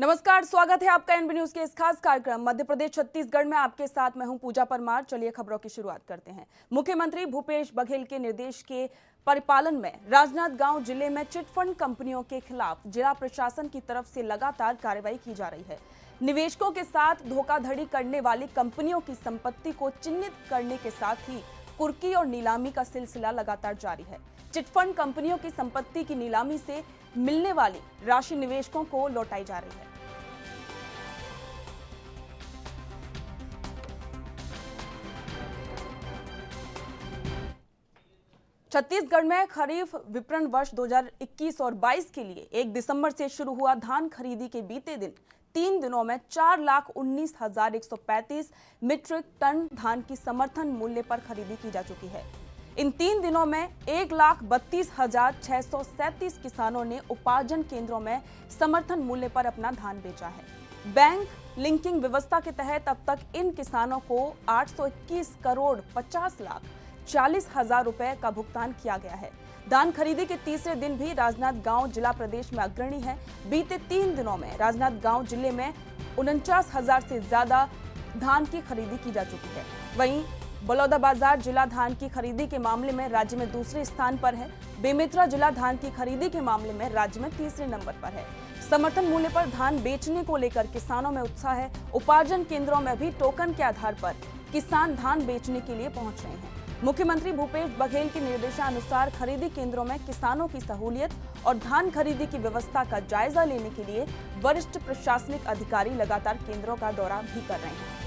नमस्कार, स्वागत है आपका एनबी न्यूज के इस खास कार्यक्रम मध्य प्रदेश छत्तीसगढ़ में। आपके साथ मैं हूं पूजा परमार। चलिए खबरों की शुरुआत करते हैं। मुख्यमंत्री भूपेश बघेल के निर्देश के परिपालन में राजनांदगांव जिले में चिटफंड कंपनियों के खिलाफ जिला प्रशासन की तरफ से लगातार कार्रवाई की जा रही है। निवेशकों के साथ धोखाधड़ी करने वाली कंपनियों की संपत्ति को चिन्हित करने के साथ ही कुर्की और नीलामी का सिलसिला लगातार जारी है। चिटफंड कंपनियों की संपत्ति की नीलामी से मिलने वाली राशि निवेशकों को लौटाई जा रही है। छत्तीसगढ़ में खरीफ विपणन वर्ष 2021 और 22 के लिए 1 दिसंबर से शुरू हुआ धान खरीदी के बीते दिन 3 दिनों में 4,19,135 मीट्रिक टन धान की समर्थन मूल्य पर खरीदी की जा चुकी है। इन 3 दिनों में 1,32,637 किसानों ने उपार्जन केंद्रों में समर्थन मूल्य पर अपना धान बेचा है। बैंक लिंकिंग व्यवस्था के तहत अब तक इन किसानों को 821 करोड़ 50 लाख 40,000 रुपए का भुगतान किया गया है। धान खरीदी के तीसरे दिन भी राजनांदगांव जिला प्रदेश में अग्रणी है। बीते 3 दिनों में राजनांदगांव जिले में 49,000 से ज्यादा धान की खरीदी की जा चुकी है। वहीं बलौदाबाजार जिला धान की खरीदी के मामले में राज्य में दूसरे स्थान पर है। बेमेतरा जिला धान की खरीदी के मामले में राज्य में तीसरे नंबर पर है। समर्थन मूल्य पर धान बेचने को लेकर किसानों में उत्साह है। उपार्जन केंद्रों में भी टोकन के आधार पर किसान धान बेचने के लिए पहुंच रहे हैं। मुख्यमंत्री भूपेश बघेल के निर्देशानुसार खरीदी केंद्रों में किसानों की सहूलियत और धान खरीदी की व्यवस्था का जायजा लेने के लिए वरिष्ठ प्रशासनिक अधिकारी लगातार केंद्रों का दौरा भी कर रहे हैं।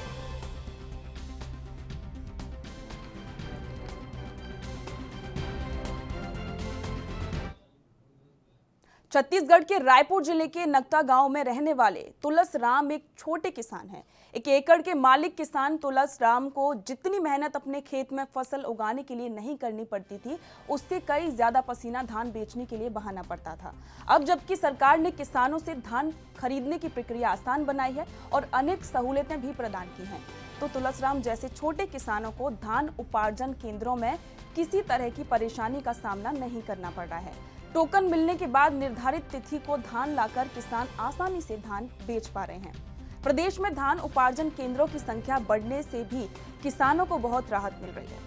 छत्तीसगढ़ के रायपुर जिले के नगता गांव में रहने वाले तुलस राम एक छोटे किसान हैं। 1 एकड़ के मालिक किसान तुलस राम को जितनी मेहनत अपने खेत में फसल उगाने के लिए नहीं करनी पड़ती थी, उससे कई ज्यादा पसीना धान बेचने के लिए बहाना पड़ता था। अब जबकि सरकार ने किसानों से धान खरीदने की प्रक्रिया आसान बनाई है और अनेक सहूलियतें भी प्रदान की हैं, तो तुलस राम जैसे छोटे किसानों को धान उपार्जन केंद्रों में किसी तरह की परेशानी का सामना नहीं करना पड़ रहा है। टोकन मिलने के बाद निर्धारित तिथि को धान लाकर किसान आसानी से धान बेच पा रहे हैं। प्रदेश में धान उपार्जन केंद्रों की संख्या बढ़ने से भी किसानों को बहुत राहत मिल रही है।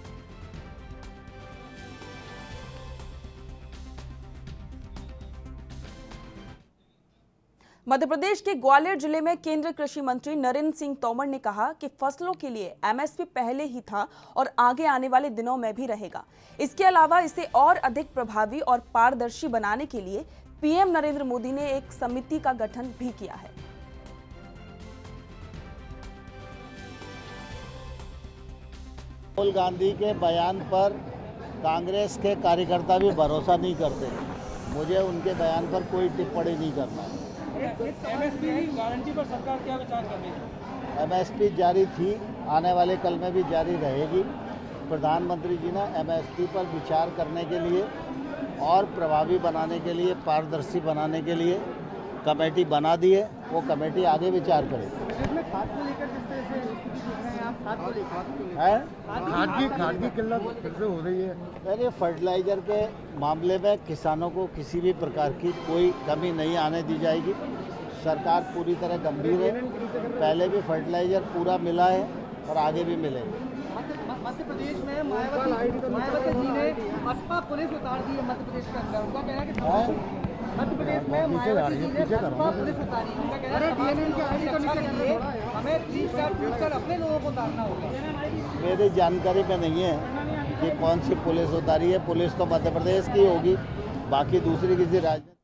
मध्य प्रदेश के ग्वालियर जिले में केंद्रीय कृषि मंत्री नरेंद्र सिंह तोमर ने कहा कि फसलों के लिए एमएसपी पहले ही था और आगे आने वाले दिनों में भी रहेगा। इसके अलावा इसे और अधिक प्रभावी और पारदर्शी बनाने के लिए पीएम नरेंद्र मोदी ने एक समिति का गठन भी किया है। राहुल गांधी के बयान पर कांग्रेस के कार्यकर्ता भी भरोसा नहीं करते। मुझे उनके बयान पर कोई टिप्पणी नहीं करना है। एमएसपी गारंटी पर सरकार क्या विचार कर रही है? एमएसपी जारी थी, आने वाले कल में भी जारी रहेगी। प्रधानमंत्री जी ने एमएसपी पर विचार करने के लिए और प्रभावी बनाने के लिए, पारदर्शी बनाने के लिए कमेटी बना दी है। वो कमेटी आगे विचार करेगी। खाद को लेकर किस तरह से आप खाद की किल्लत कैसे हो रही है? अरे फर्टिलाइज़र के मामले में किसानों को किसी भी प्रकार की कोई कमी नहीं आने दी जाएगी। सरकार पूरी तरह गंभीर है। पहले भी फर्टिलाइज़र पूरा मिला है और आगे भी मिलेगा। मध्य प्रदेश में मायावती जी ने बसपा पुलिस उतार दी है मध्य प्रदेश के अंदर। उनका कहना है कि मध्य प्रदेश में मायावती जी ने बसपा पुलिस उतारी। उनका कहना है हमें 3 स्टार पूछकर अपने लोगों को उतारना होगा। मेरी जानकारी में नहीं है कि कौन सी पुलिस उतारी है। पुलिस तो मध्य प्रदेश की होगी, बाकी दूसरी किसी राज्य।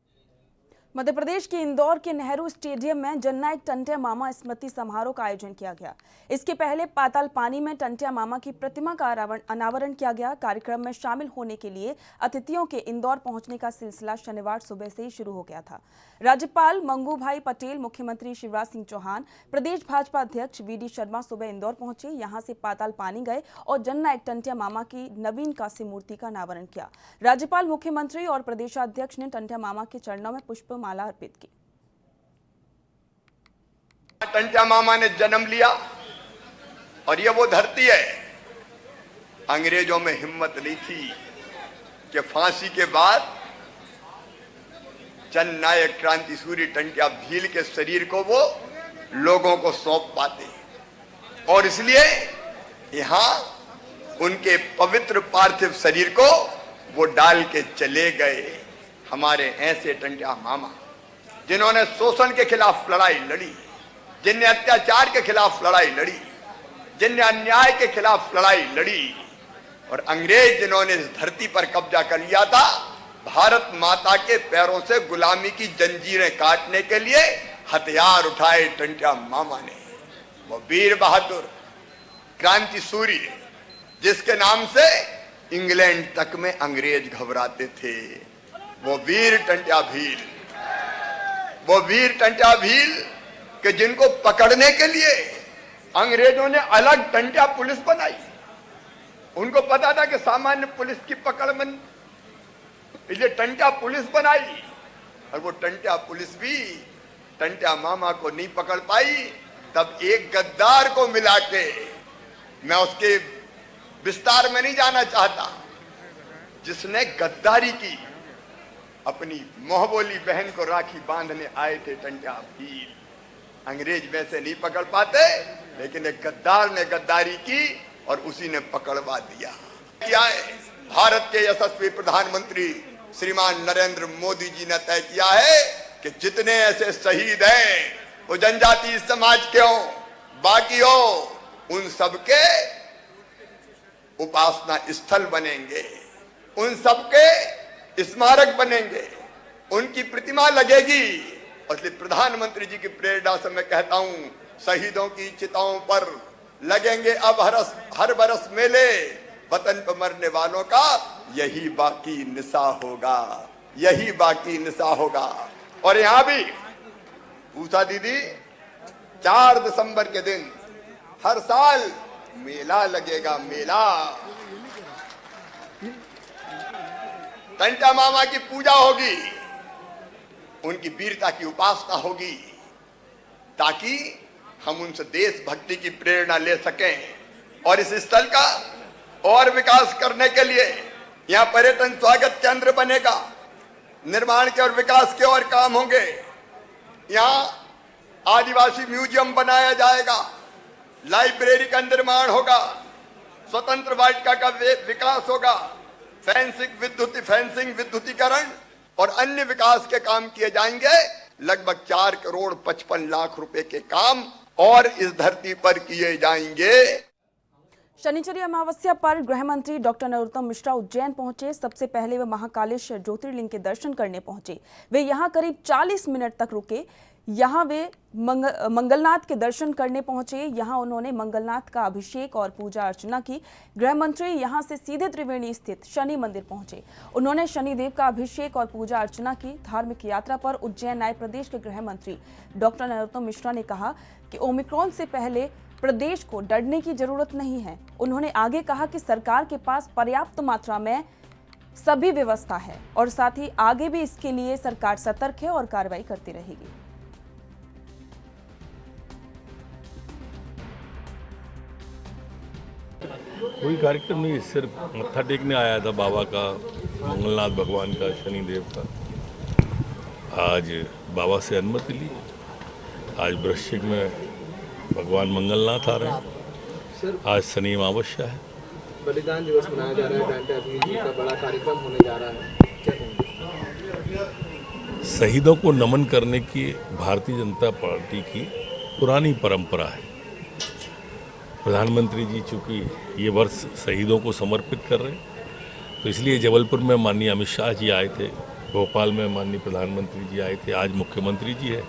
मध्य प्रदेश के इंदौर के नेहरू स्टेडियम में जननायक टंट्या मामा स्मृति समारोह का आयोजन किया गया। इसके पहले पाताल पानी में टंट्या मामा की प्रतिमा का अनावरण किया गया। कार्यक्रम में शामिल होने के लिए अतिथियों के इंदौर पहुंचने का सिलसिला शनिवार सुबह से ही शुरू हो गया था। राज्यपाल मंगू भाई पटेल, मुख्यमंत्री शिवराज सिंह चौहान, प्रदेश भाजपा अध्यक्ष वीडी शर्मा सुबह इंदौर पहुंचे। यहां से पाताल पानी गए और जननायक टंट्या मामा की नवीन कांस्य मूर्ति का अनावरण किया। राज्यपाल, मुख्यमंत्री और प्रदेशाध्यक्ष ने टंट्या मामा के चरणों में पुष्पमाला अर्पित की। टंट्या मामा ने जन्म लिया और ये वो धरती है। अंग्रेजों में हिम्मत नहीं थी कि फांसी के बाद जननायक क्रांति सूर्य टंट्या भील के शरीर को वो लोगों को सौंप पाते, और इसलिए यहाँ उनके पवित्र पार्थिव शरीर को वो डाल के चले गए। हमारे ऐसे टंट्या मामा जिन्होंने शोषण के खिलाफ लड़ाई लड़ी, जिनने अत्याचार के खिलाफ लड़ाई लड़ी, जिनने अन्याय के खिलाफ लड़ाई लड़ी, और अंग्रेज जिन्होंने इस धरती पर कब्जा कर लिया था, भारत माता के पैरों से गुलामी की जंजीरें काटने के लिए हथियार उठाए टंट्या मामा ने। वो वीर बहादुर क्रांति सूर्य जिसके नाम से इंग्लैंड तक में अंग्रेज घबराते थे, वो वीर टंट्या भील, वो वीर टंट्या भील कि जिनको पकड़ने के लिए अंग्रेजों ने अलग टंट्या पुलिस बनाई। उनको पता था कि सामान्य पुलिस की पकड़ में, इसलिए टंट्या पुलिस बनाई, और वो टंट्या पुलिस भी टंट्या मामा को नहीं पकड़ पाई। तब एक गद्दार को मिला के, मैं उसके विस्तार में नहीं जाना चाहता, जिसने गद्दारी की, अपनी मोहबोली बहन को राखी बांधने आए थे टंट्या भील। अंग्रेज वैसे नहीं पकड़ पाते, लेकिन एक गद्दार ने गद्दारी की और उसी ने पकड़वा दिया। क्या है? भारत के यशस्वी प्रधानमंत्री श्रीमान नरेंद्र मोदी जी ने तय किया है कि जितने ऐसे शहीद हैं वो जनजातीय समाज के हो, बाकी हो, उन सबके उपासना स्थल बनेंगे, उन सबके स्मारक बनेंगे, उनकी प्रतिमा लगेगी। और इसलिए प्रधानमंत्री जी की प्रेरणा से मैं कहता हूं, शहीदों की चिताओं पर लगेंगे अब हर बरस मेले, वतन पर मरने वालों का यही बाकी निशा होगा, यही बाकी निशा होगा। और यहां भी पूछा दीदी, 4 दिसंबर के दिन हर साल मेला लगेगा, मेला। टंट्या मामा की पूजा होगी, उनकी वीरता की उपासना होगी, ताकि हम उनसे देशभक्ति की प्रेरणा ले सकें। और इस स्थल का और विकास करने के लिए यहाँ पर्यटन स्वागत केंद्र बनेगा, निर्माण के और विकास के और काम होंगे। यहाँ आदिवासी म्यूजियम बनाया जाएगा, लाइब्रेरी का निर्माण होगा, स्वतंत्र वाटिका का विकास होगा, फेंसिंग विद्युतीकरण और अन्य विकास के काम किए जाएंगे। लगभग 4 करोड़ 55 लाख रुपए के काम और इस धरती पर किए जाएंगे। शनिचरी अमावस्या पर गृह मंत्री डॉक्टर नरोत्तम मिश्रा उज्जैन पहुंचे। सबसे पहले वे महाकालेश्वर ज्योतिर्लिंग के दर्शन करने पहुंचे। वे यहां करीब 40 मिनट तक रुके। यहां वे मंगलनाथ के दर्शन करने पहुंचे। यहां उन्होंने मंगलनाथ का अभिषेक और पूजा अर्चना की। गृह मंत्री यहां से सीधे त्रिवेणी स्थित शनि मंदिर पहुंचे। उन्होंने शनिदेव का अभिषेक और पूजा अर्चना की। धार्मिक यात्रा पर उज्जैन आए प्रदेश के गृह मंत्री डॉक्टर नरोत्तम मिश्रा ने कहा कि ओमिक्रॉन से पहले प्रदेश को डरने की जरूरत नहीं है। उन्होंने आगे कहा कि सरकार के पास पर्याप्त मात्रा में सभी व्यवस्था है और साथ ही आगे भी इसके लिए सरकार सतर्क है और कार्रवाई करती रहेगी। कोई कार्यक्रम नहीं, सिर्फ मत्था टेकने आया था बाबा का, मंगलनाथ भगवान का, शनिदेव का। आज बाबा से अनुमति ली। आज वृश्चिक में भगवान मंगलनाथ आ रहे हैं। आज शनि अमावस्या है। बलिदान दिवस मनाया जा रहा है, टंट्या भील जी का बड़ा कार्यक्रम होने जा रहा है, क्या कहेंगे? शहीदों को नमन करने की भारतीय जनता पार्टी की पुरानी परंपरा है। प्रधानमंत्री जी चूँकि ये वर्ष शहीदों को समर्पित कर रहे हैं, तो इसलिए जबलपुर में माननीय अमित शाह जी आए थे, भोपाल में माननीय प्रधानमंत्री जी आए थे, आज मुख्यमंत्री जी है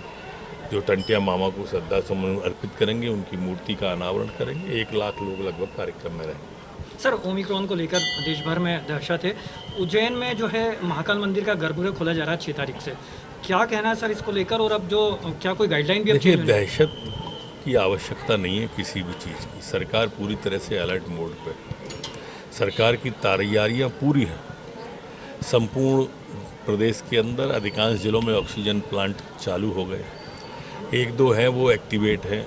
जो टंट्या मामा को श्रद्धा सुमन अर्पित करेंगे, उनकी मूर्ति का अनावरण करेंगे। 1 लाख लोग लगभग कार्यक्रम में रहेंगे। सर, ओमिक्रॉन को लेकर देश भर में दहशत है। उज्जैन में जो है महाकाल मंदिर का गर्भगृह खोला जा रहा है 6 तारीख से, क्या कहना है सर इसको लेकर? और अब जो क्या कोई गाइडलाइन भी? देखिए, दहशत की आवश्यकता नहीं है किसी भी चीज़ की। सरकार पूरी तरह से अलर्ट मोड पे, सरकार की तैयारियां पूरी हैं। संपूर्ण प्रदेश के अंदर अधिकांश जिलों में ऑक्सीजन प्लांट चालू हो गए। 1-2 हैं वो एक्टिवेट हैं,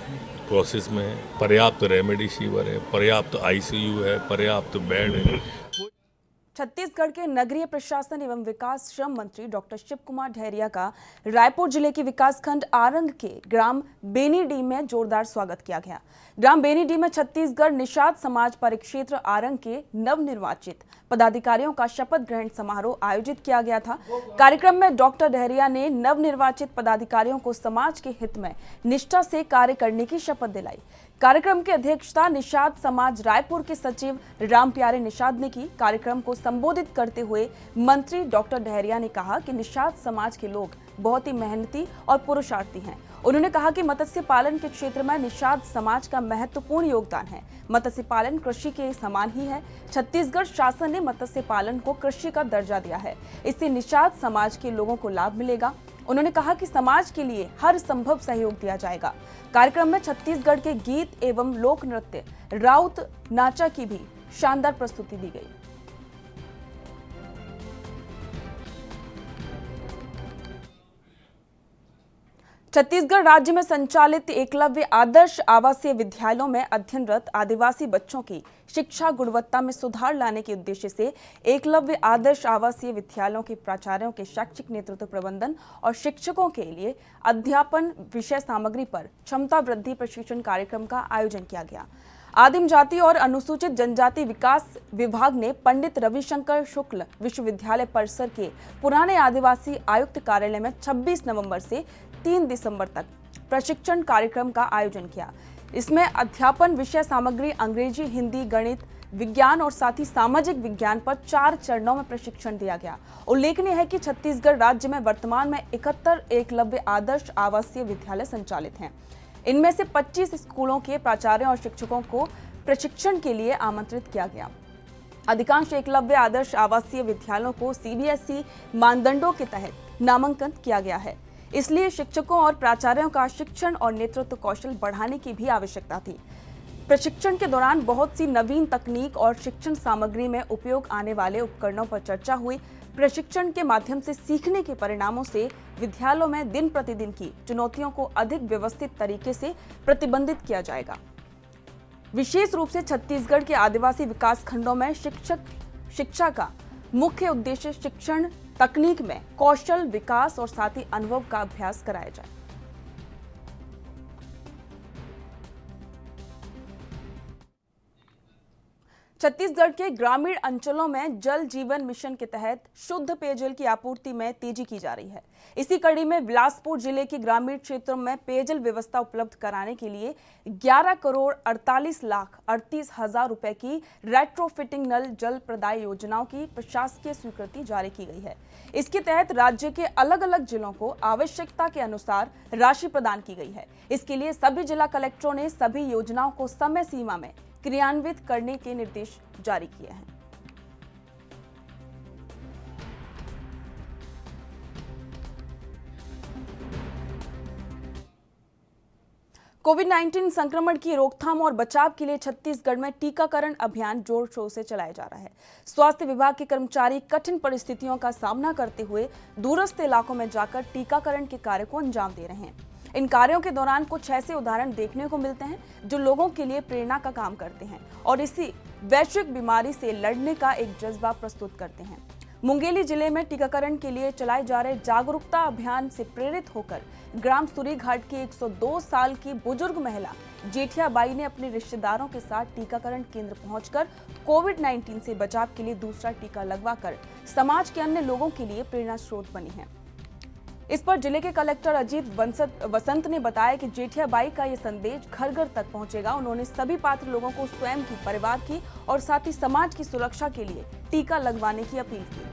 प्रोसेस में है। पर्याप्त रेमडेसिविर है, पर्याप्त ICU है, पर्याप्त बेड है। छत्तीसगढ़ के नगरीय प्रशासन एवं विकास श्रम मंत्री डॉक्टर शिव कुमार डहरिया का रायपुर जिले के विकासखंड आरंग के ग्राम बेनीडी में जोरदार स्वागत किया गया। ग्राम बेनीडी में छत्तीसगढ़ निषाद समाज परिक्षेत्र आरंग के नवनिर्वाचित पदाधिकारियों का शपथ ग्रहण समारोह आयोजित किया गया था। कार्यक्रम में डॉक्टर डहरिया ने नवनिर्वाचित पदाधिकारियों को समाज के हित में निष्ठा से कार्य करने की शपथ दिलाई। कार्यक्रम की अध्यक्षता निषाद समाज रायपुर के सचिव रामप्यारे निषाद ने की। कार्यक्रम को संबोधित करते हुए मंत्री डॉक्टर डहरिया ने कहा कि निषाद समाज के लोग बहुत ही मेहनती और पुरुषार्थी हैं। उन्होंने कहा कि मत्स्य पालन के क्षेत्र में निषाद समाज का महत्वपूर्ण योगदान है। मत्स्य पालन कृषि के समान ही है। छत्तीसगढ़ शासन ने मत्स्य पालन को कृषि का दर्जा दिया है। इससे निषाद समाज के लोगों को लाभ मिलेगा। उन्होंने कहा कि समाज के लिए हर संभव सहयोग दिया जाएगा। कार्यक्रम में छत्तीसगढ़ के गीत एवं लोक नृत्य राउत नाचा की भी शानदार प्रस्तुति दी गई। छत्तीसगढ़ राज्य में संचालित एकलव्य आदर्श आवासीय विद्यालयों में अध्ययनरत आदिवासी बच्चों की शिक्षा गुणवत्ता में सुधार लाने के उद्देश्य से एकलव्य आदर्श आवासीय विद्यालयों के प्राचार्यों के शैक्षिक नेतृत्व प्रबंधन और शिक्षकों के लिए अध्यापन विषय सामग्री पर क्षमता वृद्धि प्रशिक्षण कार्यक्रम का आयोजन किया गया। आदिम जाति और अनुसूचित जनजाति विकास विभाग ने पंडित रविशंकर शुक्ल विश्वविद्यालय परिसर के पुराने आदिवासी आयुक्त कार्यालय में 26 नवंबर से 3 दिसंबर तक प्रशिक्षण कार्यक्रम का आयोजन किया। इसमें अध्यापन विषय सामग्री अंग्रेजी, हिंदी, गणित, विज्ञान और साथ ही सामाजिक विज्ञान पर 4 चरणों में प्रशिक्षण दिया गया। उल्लेखनीय है कि छत्तीसगढ़ राज्य में वर्तमान में 71 एकलव्य आदर्श आवासीय विद्यालय संचालित हैं। इनमें से 25 स्कूलों के प्राचार्यों और शिक्षकों को प्रशिक्षण के लिए आमंत्रित किया गया। अधिकांश एकलव्य आदर्श आवासीय विद्यालयों को सीबीएसई मानदंडों के तहत नामांकन किया गया है। इसलिए शिक्षकों और प्राचार्यों का शिक्षण और नेतृत्व कौशल बढ़ाने की भी आवश्यकता थी। प्रशिक्षण के दौरान बहुत सी नवीन तकनीक और शिक्षण सामग्री में उपयोग आने वाले उपकरणों पर चर्चा हुई। प्रशिक्षण के माध्यम से सीखने के परिणामों से विद्यालयों में दिन प्रतिदिन की चुनौतियों को अधिक व्यवस्थित तरीके से प्रतिबंधित किया जाएगा। विशेष रूप से छत्तीसगढ़ के आदिवासी विकास खंडों में शिक्षा का मुख्य उद्देश्य शिक्षण तकनीक में कौशल विकास और साथ ही अनुभव का अभ्यास कराया जाए। छत्तीसगढ़ के ग्रामीण अंचलों में जल जीवन मिशन के तहत शुद्ध पेयजल की आपूर्ति में तेजी की जा रही है। इसी कड़ी में बिलासपुर जिले के ग्रामीण क्षेत्रों में पेयजल व्यवस्था उपलब्ध कराने के लिए 11 करोड़ 48 लाख 38 हजार रुपए की रेट्रोफिटिंग नल जल प्रदाय योजनाओं की प्रशासकीय स्वीकृति जारी की गई है। इसके तहत राज्य के अलग अलग जिलों को आवश्यकता के अनुसार राशि प्रदान की गई है। इसके लिए सभी जिला कलेक्टरों ने सभी योजनाओं को समय सीमा में क्रियान्वित करने के निर्देश जारी किए हैं। कोविड-19 संक्रमण की रोकथाम और बचाव के लिए छत्तीसगढ़ में टीकाकरण अभियान जोर शोर से चलाया जा रहा है। स्वास्थ्य विभाग के कर्मचारी कठिन परिस्थितियों का सामना करते हुए दूरस्थ इलाकों में जाकर टीकाकरण के कार्य को अंजाम दे रहे हैं। इन कार्यों के दौरान कुछ ऐसे उदाहरण देखने को मिलते हैं जो लोगों के लिए प्रेरणा का काम करते हैं और इसी वैश्विक बीमारी से लड़ने का एक जज्बा प्रस्तुत करते हैं। मुंगेली जिले में टीकाकरण के लिए चलाए जा रहे जागरूकता अभियान से प्रेरित होकर ग्राम सूरीघाट की 102 साल की बुजुर्ग महिला जेठियाबाई ने अपने रिश्तेदारों के साथ टीकाकरण केंद्र पहुंचकर कोविड-19 से बचाव के लिए दूसरा टीका लगवाकर समाज के अन्य लोगों के लिए प्रेरणा स्रोत बनी है। इस पर जिले के कलेक्टर अजीत वसंत ने बताया कि जेठियाबाई का ये संदेश घर घर तक पहुंचेगा। उन्होंने सभी पात्र लोगों को स्वयं की, परिवार की और साथ ही समाज की सुरक्षा के लिए टीका लगवाने की अपील की।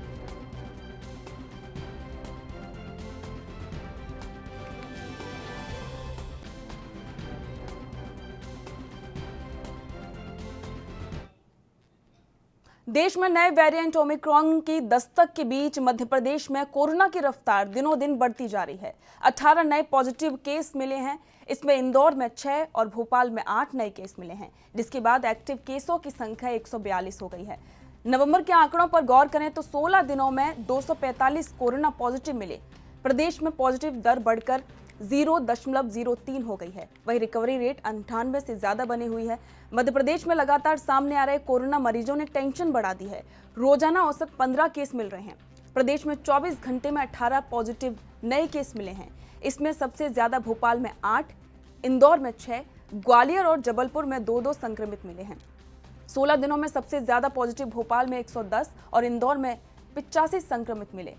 देश में नए वेरिएंट ओमिक्रॉन की दस्तक के बीच मध्य प्रदेश में कोरोना की रफ्तार दिनों दिन बढ़ती जा रही है। 18 नए पॉजिटिव केस मिले हैं। इसमें इंदौर में 6 और भोपाल में 8 नए केस मिले हैं, जिसके बाद एक्टिव केसों की संख्या 142 हो गई है। नवंबर के आंकड़ों पर गौर करें तो 16 दिनों में 245 कोरोना पॉजिटिव मिले। प्रदेश में पॉजिटिव दर बढ़कर 0.03 हो गई है। वहीं रिकवरी रेट 98 से ज्यादा बनी हुई है। मध्य प्रदेश में लगातार सामने आ रहे कोरोना मरीजों ने टेंशन बढ़ा दी है। रोजाना औसत 15 केस मिल रहे हैं। प्रदेश में 24 घंटे में 18 पॉजिटिव नए केस मिले हैं। इसमें सबसे ज्यादा भोपाल में 8, इंदौर में 6, ग्वालियर और जबलपुर में 2-2 संक्रमित मिले हैं। 16 दिनों में सबसे ज्यादा पॉजिटिव भोपाल में 110 और इंदौर में 85 संक्रमित मिले।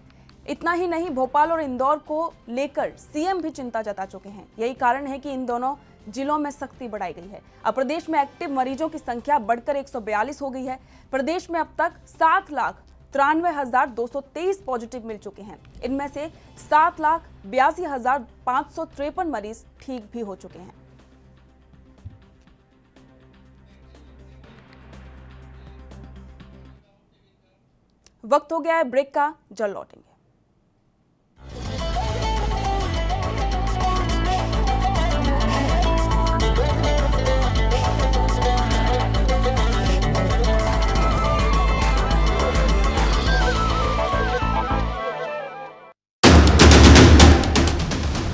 इतना ही नहीं, भोपाल और इंदौर को लेकर सीएम भी चिंता जता चुके हैं। यही कारण है कि इन दोनों जिलों में सख्ती बढ़ाई गई है। अब प्रदेश में एक्टिव मरीजों की संख्या बढ़कर 142 हो गई है। प्रदेश में अब तक 7,93,223 पॉजिटिव मिल चुके हैं। इनमें से 7,82,553 मरीज ठीक भी हो चुके हैं। वक्त हो गया है ब्रेक का, जल्द लौटेंगे।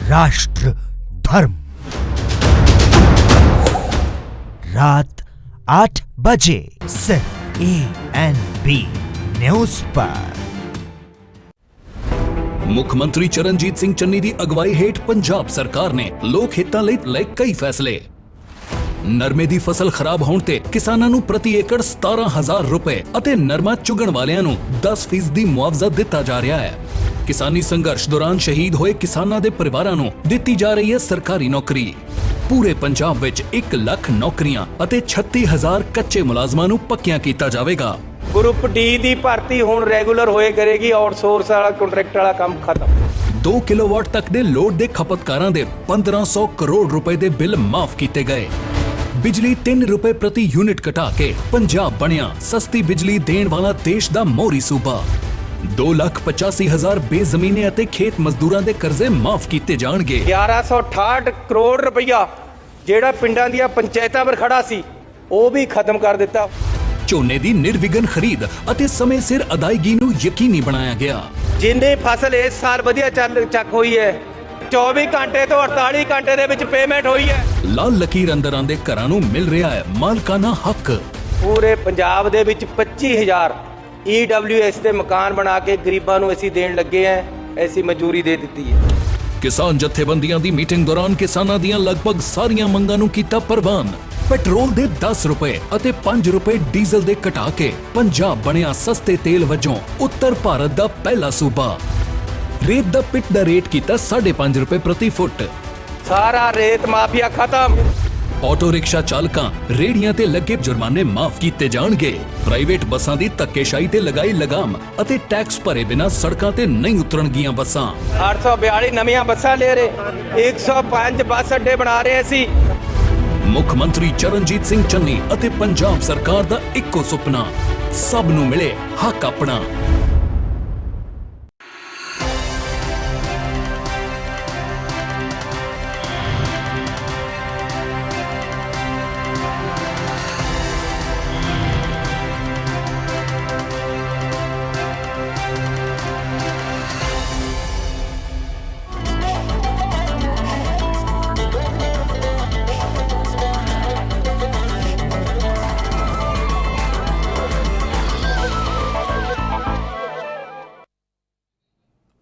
राष्ट्र धर्म रात 8 बजे सिर्फ ANB न्यूज़ पर। ਮੁੱਖ ਮੰਤਰੀ ਚਰਨਜੀਤ ਸਿੰਘ ਚੰਨੀ ਦੀ ਅਗਵਾਈ ਹੇਠ ਪੰਜਾਬ ਸਰਕਾਰ ਨੇ ਲੋਕ ਹਿੱਤਾਂ ਲਈ ਲਏ ਕਈ ਫੈਸਲੇ। ਨਰਮੇ ਦੀ ਫਸਲ ਖਰਾਬ ਹੋਣ ਤੇ ਕਿਸਾਨਾਂ ਨੂੰ ਪ੍ਰਤੀ ਏਕੜ 17,000 ਰੁਪਏ ਅਤੇ ਨਰਮਾ ਚੁਗਣ ਵਾਲਿਆਂ ਨੂੰ 10% ਮੁਆਵਜ਼ਾ ਦਿੱਤਾ ਜਾ ਰਿਹਾ ਹੈ। ਕਿਸਾਨੀ ਸੰਘਰਸ਼ ਦੌਰਾਨ ਸ਼ਹੀਦ ਹੋਏ ਕਿਸਾਨਾਂ ਦੇ ਪਰਿਵਾਰਾਂ ਨੂੰ ਦਿੱਤੀ ਜਾ ਰਹੀ ਹੈ ਸਰਕਾਰੀ ਨੌਕਰੀ। ਪੂਰੇ ਪੰਜਾਬ ਵਿੱਚ 1 ਲੱਖ ਨੌਕਰੀਆਂ ਅਤੇ 36,000 ਕੱਚੇ ਮੁਲਾਜ਼ਮਾਂ ਨੂੰ ਪੱਕਿਆਂ ਕੀਤਾ ਜਾਵੇਗਾ। ग्रुप डी ਦੀ ਭਰਤੀ ਹੁਣ ਰੈਗੂਲਰ ਹੋਏ ਕਰੇਗੀ। ਆਊਟਸੋਰਸ ਵਾਲਾ ਕੰਟਰੈਕਟ ਵਾਲਾ ਕੰਮ ਖਤਮ। 2 ਕਿਲੋਵਾਟ ਤੱਕ ਦੇ ਲੋਡ ਦੇ ਖਪਤਕਾਰਾਂ ਦੇ 1500 ਕਰੋੜ ਰੁਪਏ ਦੇ ਬਿੱਲ ਮਾਫ ਕੀਤੇ ਗਏ। ਬਿਜਲੀ 3 ਰੁਪਏ ਪ੍ਰਤੀ ਯੂਨਿਟ ਘਟਾ ਕੇ ਪੰਜਾਬ ਬਣਿਆ ਸਸਤੀ ਬਿਜਲੀ ਦੇਣ ਵਾਲਾ ਦੇਸ਼ ਦਾ ਮੋਹਰੀ ਸੂਬਾ। 2,85,000 ਬੇਜ਼ਮੀਨੇ ਅਤੇ ਖੇਤ ਮਜ਼ਦੂਰਾਂ ਦੇ ਕਰਜ਼ੇ ਮਾਫ ਕੀਤੇ ਜਾਣਗੇ। 1168 ਕਰੋੜ ਰੁਪਈਆ ਜਿਹੜਾ ਪਿੰਡਾਂ ਦੀਆਂ ਪੰਚਾਇਤਾਂ ਪਰ ਖੜਾ ਸੀ ਉਹ ਵੀ ਖਤਮ ਕਰ ਦਿੱਤਾ। ਝੋਨੇ ਦੀ ਨਿਰਵਿਘਨ ਖਰੀਦ ਅਤੇ ਸਮੇਂ ਸਿਰ ਅਦਾਇਗੀ ਨੂੰ ਯਕੀਨੀ ਬਣਾਇਆ ਗਿਆ। ਜਿੰਨੀ ਫਸਲ ਇਸ ਸਾਲ ਵਧੀਆ ਚੱਕ ਹੋਈ ਹੈ 24 ਘੰਟੇ ਤੋਂ 48 ਘੰਟੇ ਦੇ ਵਿੱਚ ਪੇਮੈਂਟ ਹੋਈ ਹੈ। ਲਾਲ ਲਕੀਰ ਅੰਦਰ ਆਂਦੇ ਘਰਾਂ ਨੂੰ ਮਿਲ ਰਿਹਾ ਹੈ ਮਾਲਕਾਨਾ ਹੱਕ। ਪੂਰੇ ਪੰਜਾਬ ਦੇ ਵਿੱਚ 25,000 EWS ਦੇ ਮਕਾਨ ਬਣਾ ਕੇ ਗਰੀਬਾਂ ਨੂੰ ਅਸੀਂ ਦੇਣ ਲੱਗੇ ਹਾਂ। ਐਸੀ ਮਨਜ਼ੂਰੀ ਦੇ ਦਿੱਤੀ ਹੈ। ਕਿਸਾਨ ਜਥੇਬੰਦੀਆਂ ਦੀ ਮੀਟਿੰਗ ਦੌਰਾਨ ਕਿਸਾਨਾਂ ਦੀਆਂ ਲਗਭਗ ਸਾਰੀਆਂ ਮੰਗਾਂ ਨੂੰ ਕੀਤਾ ਪ੍ਰਵਾਨ। ਪੈਟਰੋਲ ਦੇ 10 ਰੁਪਏ ਅਤੇ 5 ਰੁਪਏ ਡੀਜ਼ਲ ਦੇ ਘਟਾ ਕੇ ਪੰਜਾਬ ਬਣਿਆ ਸਸਤੇ ਤੇਲ ਵਜੋਂ ਉੱਤਰ ਭਾਰਤ ਦਾ ਪਹਿਲਾ ਸੂਬਾ। ਰੇਤ ਦਾ ਪਿੱਟ ਦਾ ਰੇਟ ਕੀਤਾ 5.5 ਰੁਪਏ ਪ੍ਰਤੀ ਫੁੱਟ। ਸਾਰਾ ਰੇਤ ਮਾਫੀਆ ਖਤਮ। ਆਟੋ ਰਿਕਸ਼ਾ ਚਾਲਕਾਂ ਰੇੜੀਆਂ ਤੇ ਲੱਗੇ ਜੁਰਮਾਨੇ ਮਾਫ ਕੀਤੇ ਜਾਣਗੇ। ਪ੍ਰਾਈਵੇਟ ਬੱਸਾਂ ਦੀ ਧੱਕੇਸ਼ਾਹੀ ਤੇ ਲਗਾਈ ਲਗਾਮ ਅਤੇ ਟੈਕਸ ਭਰੇ ਬਿਨਾਂ ਸੜਕਾਂ ਤੇ ਨਹੀਂ ਉਤਰਨਗੀਆਂ ਬੱਸਾਂ। 842 ਨਵੀਆਂ ਬੱਸਾਂ ਲੈ ਰਹੇ 105 ਬੱਸ ਅੱਡੇ ਬਣਾ ਰਹੇ ਅਸੀਂ। ਮੁੱਖ ਮੰਤਰੀ ਚਰਨਜੀਤ ਸਿੰਘ ਚੰਨੀ ਅਤੇ ਪੰਜਾਬ ਸਰਕਾਰ ਦਾ ਇੱਕੋ ਸੁਪਨਾ, ਸਭ ਨੂੰ ਮਿਲੇ ਹੱਕ ਆਪਣਾ।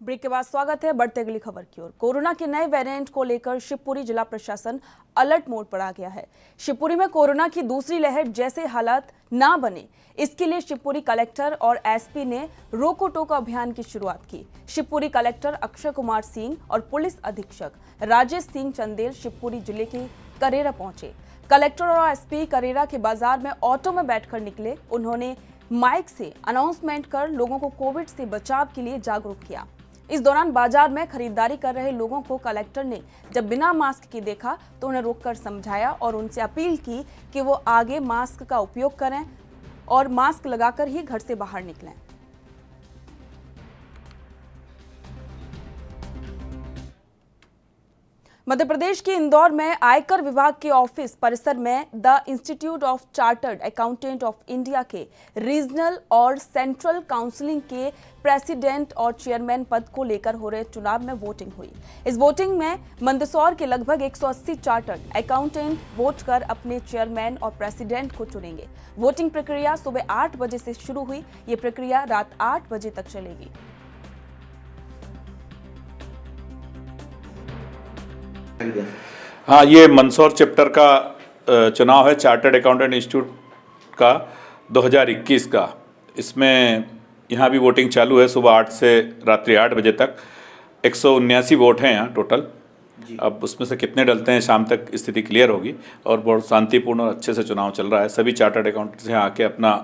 ब्रेक के बाद स्वागत है। बढ़ते अगली खबर की ओर। कोरोना के नए वेरिएंट को लेकर शिवपुरी जिला प्रशासन अलर्ट मोड पर आ गया है। शिवपुरी में कोरोना की दूसरी लहर जैसे हालात ना बने, इसके लिए शिवपुरी कलेक्टर और एसपी ने रोको टोको अभियान की शुरुआत की। शिवपुरी कलेक्टर अक्षय कुमार सिंह और पुलिस अधीक्षक राजेश सिंह चंदेल शिवपुरी जिले के करेरा पहुंचे। कलेक्टर और एसपी करेरा के बाजार में ऑटो में बैठकर निकले। उन्होंने माइक से अनाउंसमेंट कर लोगों को कोविड से बचाव के लिए जागरूक किया। इस दौरान बाजार में खरीदारी कर रहे लोगों को कलेक्टर ने जब बिना मास्क के देखा तो उन्हें रोककर समझाया और उनसे अपील की कि वो आगे मास्क का उपयोग करें और मास्क लगाकर ही घर से बाहर निकलें। मध्य प्रदेश के इंदौर में आयकर विभाग के ऑफिस परिसर में the institute of chartered accountant of India के रीजनल और सेंट्रल काउंसिलिंग के प्रेसिडेंट और चेयरमैन पद को लेकर हो रहे चुनाव में वोटिंग हुई। इस वोटिंग में मंदसौर के लगभग 180 चार्टर्ड अकाउंटेंट वोट कर अपने चेयरमैन और प्रेसिडेंट को चुनेंगे। वोटिंग प्रक्रिया सुबह 8 बजे से शुरू हुई। ये प्रक्रिया रात 8 बजे तक चलेगी। हाँ, ये मंदसौर चैप्टर का चुनाव है चार्टर्ड अकाउंटेंट इंस्टीट्यूट का 2021 का। इसमें यहाँ भी वोटिंग चालू है सुबह 8 से रात्रि 8 बजे तक। 179 वोट हैं यहाँ टोटल। अब उसमें से कितने डलते हैं शाम तक स्थिति क्लियर होगी और बहुत शांतिपूर्ण और अच्छे से चुनाव चल रहा है। सभी चार्टर्ड अकाउंटेंट्स यहाँ आके अपना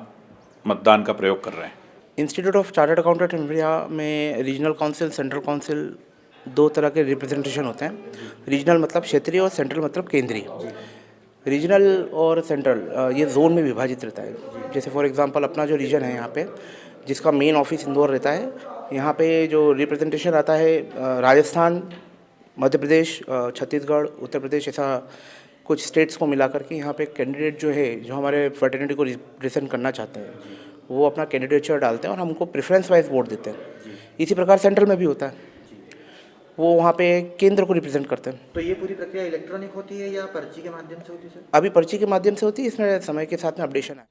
मतदान का प्रयोग कर रहे हैं। Institute of chartered accountant India में रीजनल काउंसिल, सेंट्रल काउंसिल दो तरह के रिप्रेजेंटेशन होते हैं। रीजनल मतलब क्षेत्रीय और सेंट्रल मतलब केंद्रीय। रीजनल और सेंट्रल ये जोन में विभाजित रहता है। जैसे फॉर एग्जांपल अपना जो रीजन है यहाँ पे, जिसका मेन ऑफिस इंदौर रहता है, यहाँ पे जो रिप्रेजेंटेशन आता है राजस्थान, मध्य प्रदेश, छत्तीसगढ़, उत्तर प्रदेश, ऐसा कुछ स्टेट्स को मिला करके यहाँ पे कैंडिडेट जो है, जो हमारे फ्रेटर्निटी को रिप्रेजेंट करना चाहते हैं, वो अपना कैंडिडेचर डालते हैं और हम उनको प्रेफरेंस वाइज वोट देते हैं। इसी प्रकार सेंट्रल में भी होता है, वो वहाँ पे केंद्र को रिप्रेजेंट करते हैं। तो ये पूरी प्रक्रिया इलेक्ट्रॉनिक होती है या पर्ची के माध्यम से होती है सर? अभी पर्ची के माध्यम से होती है, इसमें समय के साथ में अपडेशन है।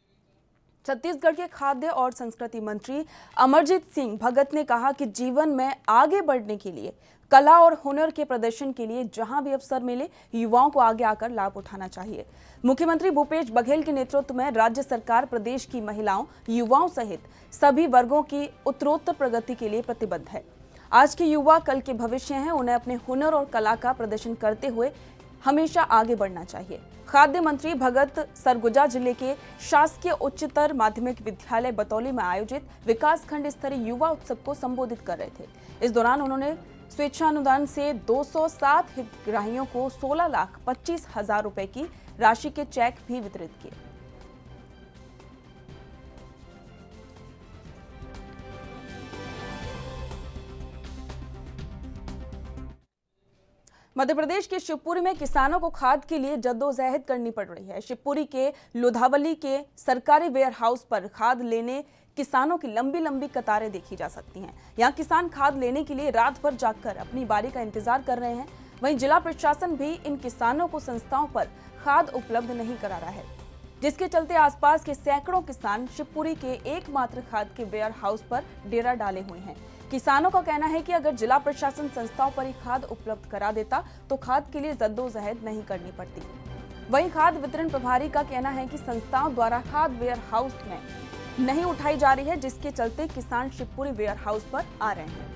छत्तीसगढ़ के खाद्य और संस्कृति मंत्री अमरजीत सिंह भगत ने कहा कि जीवन में आगे बढ़ने के लिए, कला और हुनर के प्रदर्शन के लिए जहां भी अवसर मिले, युवाओं को आगे आकर लाभ उठाना चाहिए। मुख्यमंत्री भूपेश बघेल के नेतृत्व में राज्य सरकार प्रदेश की महिलाओं, युवाओं सहित सभी वर्गों की उत्तरोत्तर प्रगति के लिए प्रतिबद्ध है। आज के युवा कल के भविष्य हैं। उन्हें अपने हुनर और कला का प्रदर्शन करते हुए हमेशा आगे बढ़ना चाहिए। खाद्य मंत्री भगत सरगुजा जिले के शासकीय उच्चतर माध्यमिक विद्यालय बतौली में आयोजित विकासखंड स्तरीय युवा उत्सव को संबोधित कर रहे थे। इस दौरान उन्होंने स्वेच्छानुदान से 207 हितग्राहियों को 16,25,000 रुपए की राशि के चेक भी वितरित किए। मध्य प्रदेश के शिवपुरी में किसानों को खाद के लिए जद्दोजहद करनी पड़ रही है। शिवपुरी के लोधावली के सरकारी वेयर हाउस पर खाद लेने किसानों की लंबी लंबी कतारें देखी जा सकती हैं। यहाँ किसान खाद लेने के लिए रात भर जागकर अपनी बारी का इंतजार कर रहे हैं। वहीं जिला प्रशासन भी इन किसानों को संस्थाओं पर खाद उपलब्ध नहीं करा रहा है, जिसके चलते आसपास के सैकड़ों किसान शिवपुरी के एकमात्र खाद के वेयर हाउस पर डेरा डाले हुए हैं। किसानों का कहना है कि अगर जिला प्रशासन संस्थाओं पर ही खाद उपलब्ध करा देता तो खाद के लिए जद्दोजहद नहीं करनी पड़ती। वहीं खाद वितरण प्रभारी का कहना है कि संस्थाओं द्वारा खाद वेयर हाउस में नहीं उठाई जा रही है, जिसके चलते किसान शिवपुरी वेयर हाउस पर आ रहे हैं।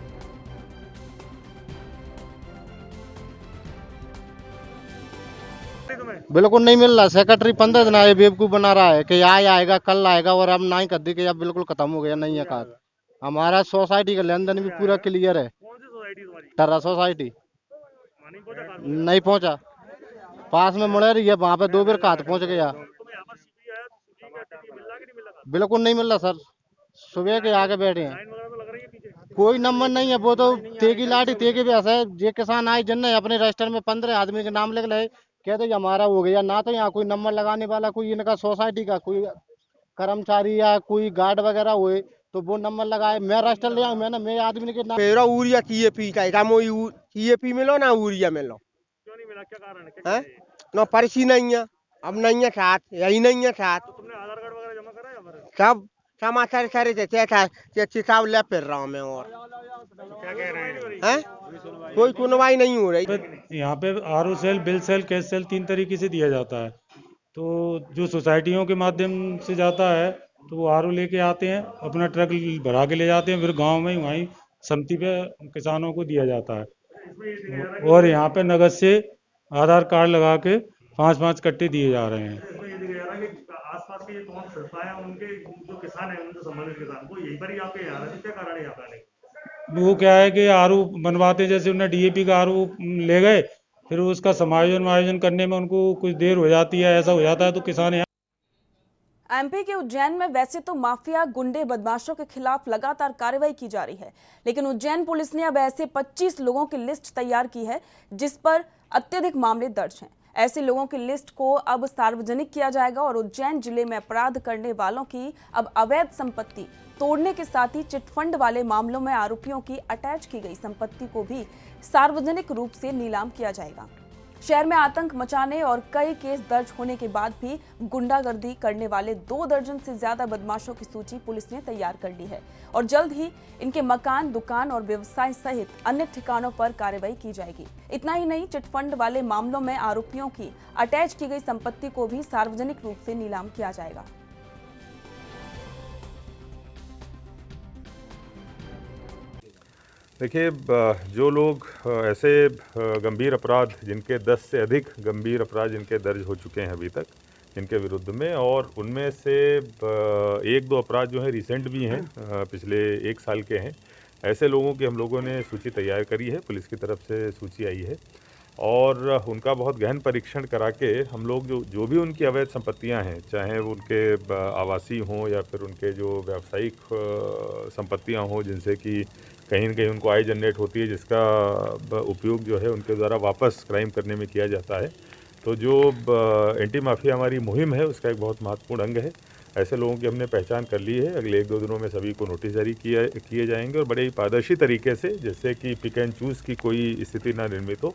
बिल्कुल नहीं मिल रहा। सेक्रेटरी 15 दिन आए बेवकूफ बना रहा है कि आज आएगा कल आएगा, और अब ना ही कर दी कि अब बिल्कुल खत्म हो गया, नहीं है खाद। हमारा सोसाइटी का लेन देन भी पूरा क्लियर है। टर्रा सोसाइटी नहीं पहुंचा, पास में मुड़े रही है, वहाँ पे 2 बार खाद पहुंच गया। बिल्कुल नहीं मिल रहा सर, सुबह के आगे बैठे हैं, कोई नंबर नहीं है। वो तो तेगी लाठी तेगी भी ऐसा है, ये किसान आए जिनने अपने रजिस्टर में 15 आदमी के नाम लिख ले, कहते तो हमारा हो गया ना, तो यहाँ कोई नंबर लगाने वाला, कोई इनका सोसाइटी का कोई कर्मचारी या कोई गार्ड वगैरह हुए तो वो नंबर लगाए। मैं रजिस्टर ले आऊँ, मैंने मेरे आदमी के नाम मेरा यूरिया TAP का TAP मिलो ना यूरिया मिलो, क्यों नहीं मिला, क्या कारण है? ना पर्ची नहीं है, अब नहीं है साथ, यही नहीं है साथ। तो तुमने आधार कार्ड वगैरह जमा करा है? सब समाचार सारे किताब ले फिर रहा हूँ मैं, और क्या कह रहे हैं? कोई सुनवाई नहीं हो रही। यहाँ पे RO sale, bill sale, cash sale 3 तरीके से दिया जाता है। तो जो सोसाइटियों के माध्यम से जाता है तो वो RO लेके आते हैं, अपना ट्रक भरा के ले जाते हैं, फिर गांव में ही वहीं समिति पे किसानों को दिया जाता है। और यहाँ पे नगद से आधार कार्ड लगा के 5-5 कट्टे दिए जा रहे हैं। आसपास के कौन संस्थाएं हैं, उनके जो किसान हैं, उनसे संबंधित किसान को यहीं पर ही आपके यहाँ क्या कारण है यहाँ पे? वो क्या है कि RO बनवाते, जैसे उन्हें DAP का RO ले गए, फिर उसका समायोजन करने में उनको कुछ देर हो जाती है, ऐसा हो जाता है, तो किसान यहाँ। MP के उज्जैन में वैसे तो माफिया, गुंडे, बदमाशों के खिलाफ लगातार कार्रवाई की जा रही है, लेकिन उज्जैन पुलिस ने अब ऐसे 25 लोगों की लिस्ट तैयार की है जिस पर अत्यधिक मामले दर्ज हैं। ऐसे लोगों की लिस्ट को अब सार्वजनिक किया जाएगा और उज्जैन जिले में अपराध करने वालों की अब अवैध संपत्ति तोड़ने के साथ ही चिटफंड वाले मामलों में आरोपियों की अटैच की गई संपत्ति को भी सार्वजनिक रूप से नीलाम किया जाएगा। शहर में आतंक मचाने और कई केस दर्ज होने के बाद भी गुंडागर्दी करने वाले 2 दर्जन से ज्यादा बदमाशों की सूची पुलिस ने तैयार कर ली है और जल्द ही इनके मकान, दुकान और व्यवसाय सहित अन्य ठिकानों पर कार्रवाई की जाएगी। इतना ही नहीं, चिटफंड वाले मामलों में आरोपियों की अटैच की गई संपत्ति को भी सार्वजनिक रूप से नीलाम किया जाएगा। देखिए, जो लोग ऐसे गंभीर अपराध जिनके 10 से अधिक गंभीर अपराध जिनके दर्ज हो चुके हैं अभी तक इनके विरुद्ध में, और उनमें से 1-2 अपराध जो है रिसेंट भी हैं, पिछले 1 साल के हैं, ऐसे लोगों की हम लोगों ने सूची तैयार करी है। पुलिस की तरफ से सूची आई है और उनका बहुत गहन परीक्षण करा के हम लोग जो भी उनकी अवैध संपत्तियां हैं, चाहे वो उनके आवासीय हों या फिर उनके जो व्यावसायिक संपत्तियां हों जिनसे कि कहीं न कहीं उनको आय जनरेट होती है, जिसका उपयोग जो है उनके द्वारा वापस क्राइम करने में किया जाता है। तो जो एंटी माफिया हमारी मुहिम है उसका एक बहुत महत्वपूर्ण अंग है। ऐसे लोगों की हमने पहचान कर ली है। अगले 1-2 दिनों में सभी को नोटिस जारी किए जाएंगे और बड़े ही पारदर्शी तरीके से, जिससे कि पिक एंड चूज की कोई स्थिति न निर्मित हो।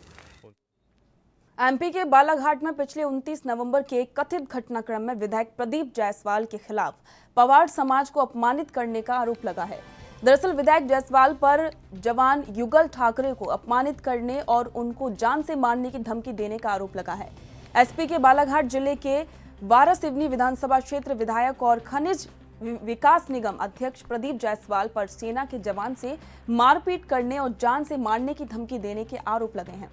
एमपी के बालाघाट में पिछले 29 नवंबर के एक कथित घटनाक्रम में विधायक प्रदीप जायसवाल के खिलाफ पवार समाज को अपमानित करने का आरोप लगा है। दरअसल विधायक जायसवाल पर जवान युगल ठाकरे को अपमानित करने और उनको जान से मारने की धमकी देने का आरोप लगा है। एसपी के बालाघाट जिले के वारासिवनी विधानसभा क्षेत्र विधायक और खनिज विकास निगम अध्यक्ष प्रदीप जायसवाल पर सेना के जवान से मारपीट करने और जान से मारने की धमकी देने के आरोप लगे हैं।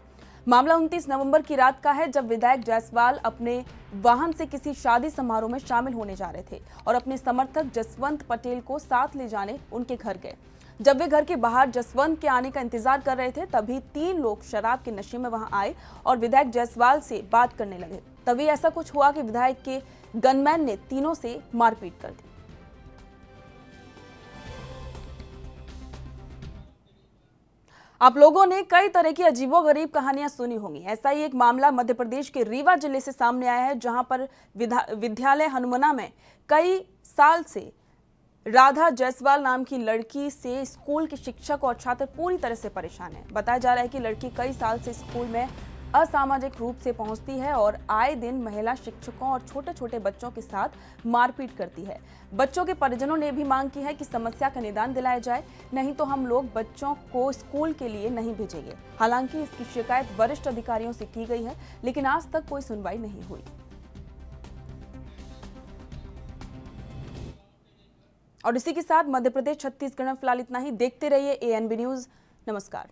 मामला 29 नवंबर की रात का है, जब विधायक जायसवाल अपने वाहन से किसी शादी समारोह में शामिल होने जा रहे थे और अपने समर्थक जसवंत पटेल को साथ ले जाने उनके घर गए। जब वे घर के बाहर जसवंत के आने का इंतजार कर रहे थे, तभी 3 लोग शराब के नशे में वहां आए और विधायक जायसवाल से बात करने लगे। तभी ऐसा कुछ हुआ कि विधायक के गनमैन ने तीनों से मारपीट कर दी। आप लोगों ने कई तरह की अजीबोगरीब कहानियां सुनी होंगी। ऐसा ही एक मामला मध्य प्रदेश के रीवा जिले से सामने आया है, जहां पर विद्यालय हनुमना में कई साल से राधा जायसवाल नाम की लड़की से स्कूल के शिक्षक और छात्र पूरी तरह से परेशान हैं। बताया जा रहा है कि लड़की कई साल से स्कूल में असामाजिक रूप से पहुंचती है और आए दिन महिला शिक्षकों और छोटे छोटे बच्चों के साथ मारपीट करती है। बच्चों के परिजनों ने भी मांग की है कि समस्या का निदान दिलाया जाए, नहीं तो हम लोग बच्चों को स्कूल के लिए नहीं भेजेंगे। हालांकि इसकी शिकायत वरिष्ठ अधिकारियों से की गई है, लेकिन आज तक कोई सुनवाई नहीं हुई। और इसी के साथ मध्य प्रदेश छत्तीसगढ़ में फिलहाल इतना ही। देखते रहिए ANB न्यूज। नमस्कार।